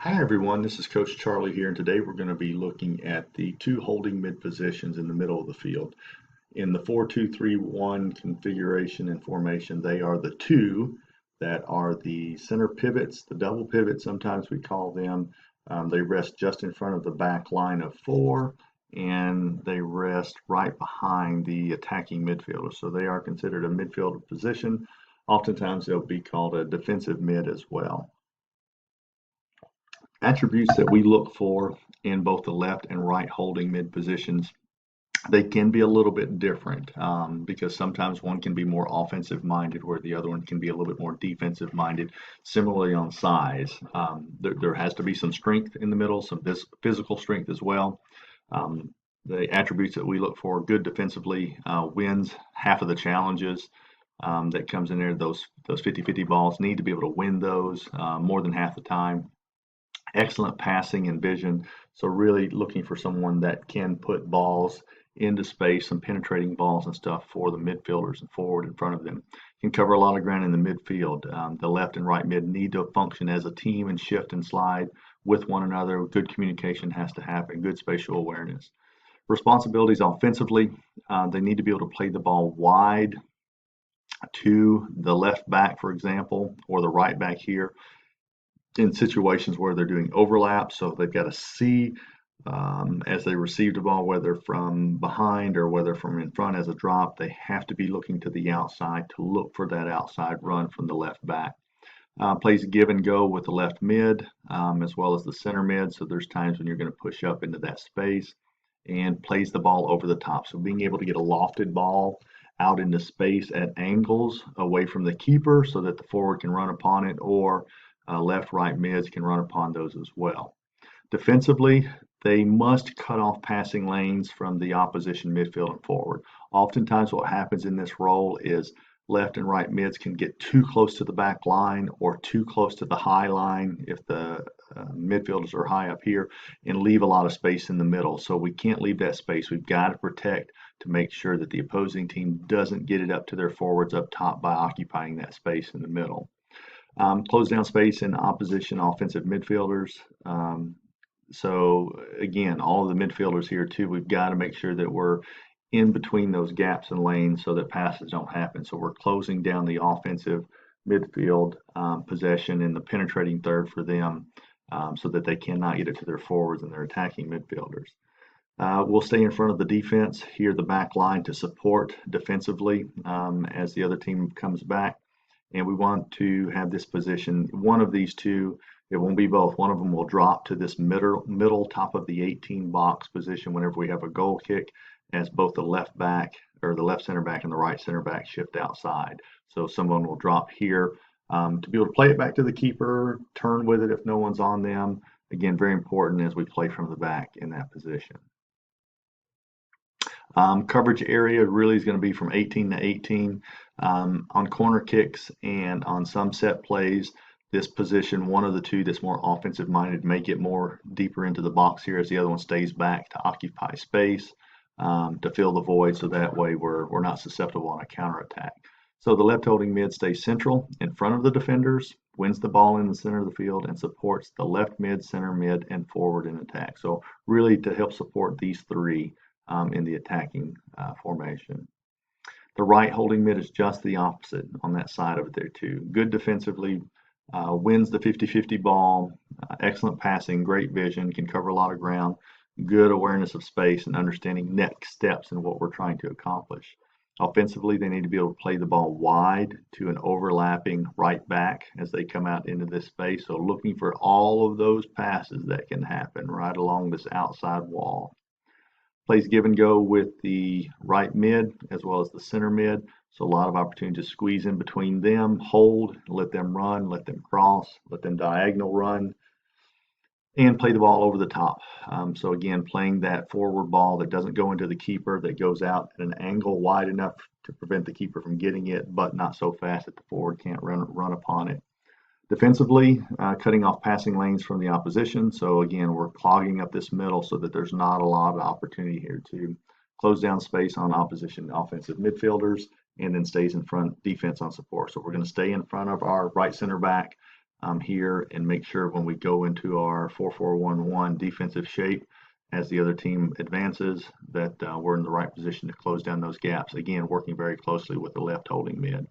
Hi everyone, this is Coach Charlie here, and today we're going to be looking at the two holding mid positions in the middle of the field. In the 4-2-3-1 configuration and formation, they are the two that are the center pivots, the double pivot, sometimes we call them. They rest just in front of the back line of four, and they rest right behind the attacking midfielder. So they are considered a midfielder position. Oftentimes they'll be called a defensive mid as well. Attributes that we look for in both the left and right holding mid positions, they can be a little bit different because sometimes one can be more offensive minded where the other one can be a little bit more defensive minded. Similarly on size, there has to be some strength in the middle, some physical strength as well. The attributes that we look for: good defensively, wins half of the challenges that comes in there. Those 50-50 balls, need to be able to win those more than half the time. Excellent passing and vision. So really looking for someone that can put balls into space, some penetrating balls and stuff for the midfielders and forward in front of them. Can cover a lot of ground in the midfield. The left and right mid need to function as a team and shift and slide with one another. Good communication has to happen. Good spatial awareness. Responsibilities offensively, they need to be able to play the ball wide to the left back, for example, or the right back here, in situations where they're doing overlap. So they've got to see as they receive the ball, whether from behind or whether from in front as a drop, they have to be looking to the outside to look for that outside run from the left back. Plays give and go with the left mid as well as the center mid. So there's times when you're going to push up into that space, and plays the ball over the top. So being able to get a lofted ball out into space at angles away from the keeper so that the forward can run upon it, or left, right mids can run upon those as well. Defensively, they must cut off passing lanes from the opposition midfield and forward. Oftentimes what happens in this role is left and right mids can get too close to the back line or too close to the high line if the midfielders are high up here, and leave a lot of space in the middle. So we can't leave that space. We've got to protect to make sure that the opposing team doesn't get it up to their forwards up top by occupying that space in the middle. Close down space in opposition offensive midfielders. So again, all of the midfielders here too, we've got to make sure that we're in between those gaps and lanes so that passes don't happen. So we're closing down the offensive midfield possession in the penetrating third for them so that they cannot get it to their forwards and their attacking midfielders. We'll stay in front of the defense here, the back line, to support defensively as the other team comes back. And we want to have this position, one of these two, it won't be both. One of them will drop to this middle top of the 18 box position whenever we have a goal kick, as both the left back or the left center back and the right center back shift outside. So someone will drop here to be able to play it back to the keeper, turn with it if no one's on them. Again, very important as we play from the back in that position. Coverage area really is going to be from 18 to 18. On corner kicks and on some set plays, this position, one of the two that's more offensive minded, may get more deeper into the box here as the other one stays back to occupy space, to fill the void, so that way we're not susceptible on a counterattack. So the left holding mid stays central in front of the defenders, wins the ball in the center of the field, and supports the left mid, center mid, and forward in attack. So really to help support these three in the attacking formation. The right holding mid is just the opposite on that side of it there too. Good defensively, wins the 50-50 ball, excellent passing, great vision, can cover a lot of ground, good awareness of space and understanding next steps and what we're trying to accomplish. Offensively, they need to be able to play the ball wide to an overlapping right back as they come out into this space. So looking for all of those passes that can happen right along this outside wall. Plays give and go with the right mid as well as the center mid. So a lot of opportunity to squeeze in between them, hold, let them run, let them cross, let them diagonal run, and play the ball over the top. So again, playing that forward ball that doesn't go into the keeper, that goes out at an angle wide enough to prevent the keeper from getting it, but not so fast that the forward can't run upon it. Defensively, cutting off passing lanes from the opposition. So again, we're clogging up this middle so that there's not a lot of opportunity here to close down space on opposition offensive midfielders, and then stays in front defense on support. So we're going to stay in front of our right center back, here and make sure when we go into our 4-4-1-1 defensive shape as the other team advances that we're in the right position to close down those gaps. Again, working very closely with the left holding mid.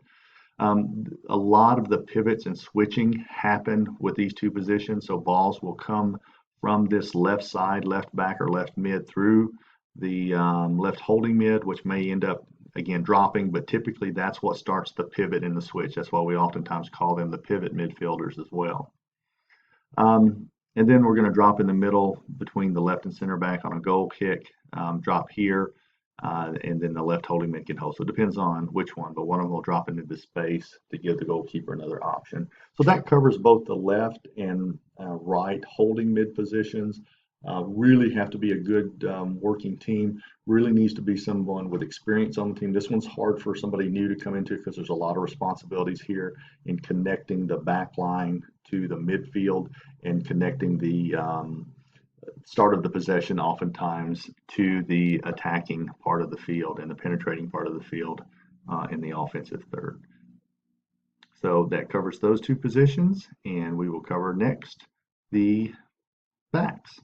A lot of the pivots and switching happen with these two positions. So balls will come from this left side, left back or left mid through the left holding mid, which may end up again dropping, but typically that's what starts the pivot in the switch. That's why we oftentimes call them the pivot midfielders as well. And then we're going to drop in the middle between the left and center back on a goal kick, drop here, and then the left holding mid can hold. So it depends on which one, but one of them will drop into the space to give the goalkeeper another option. So that covers both the left and right holding mid positions. Really have to be a good working team. Really needs to be someone with experience on the team. This one's hard for somebody new to come into because there's a lot of responsibilities here in connecting the back line to the midfield and connecting the start of the possession oftentimes to the attacking part of the field and the penetrating part of the field in the offensive third. So that covers those two positions, and we will cover next the backs.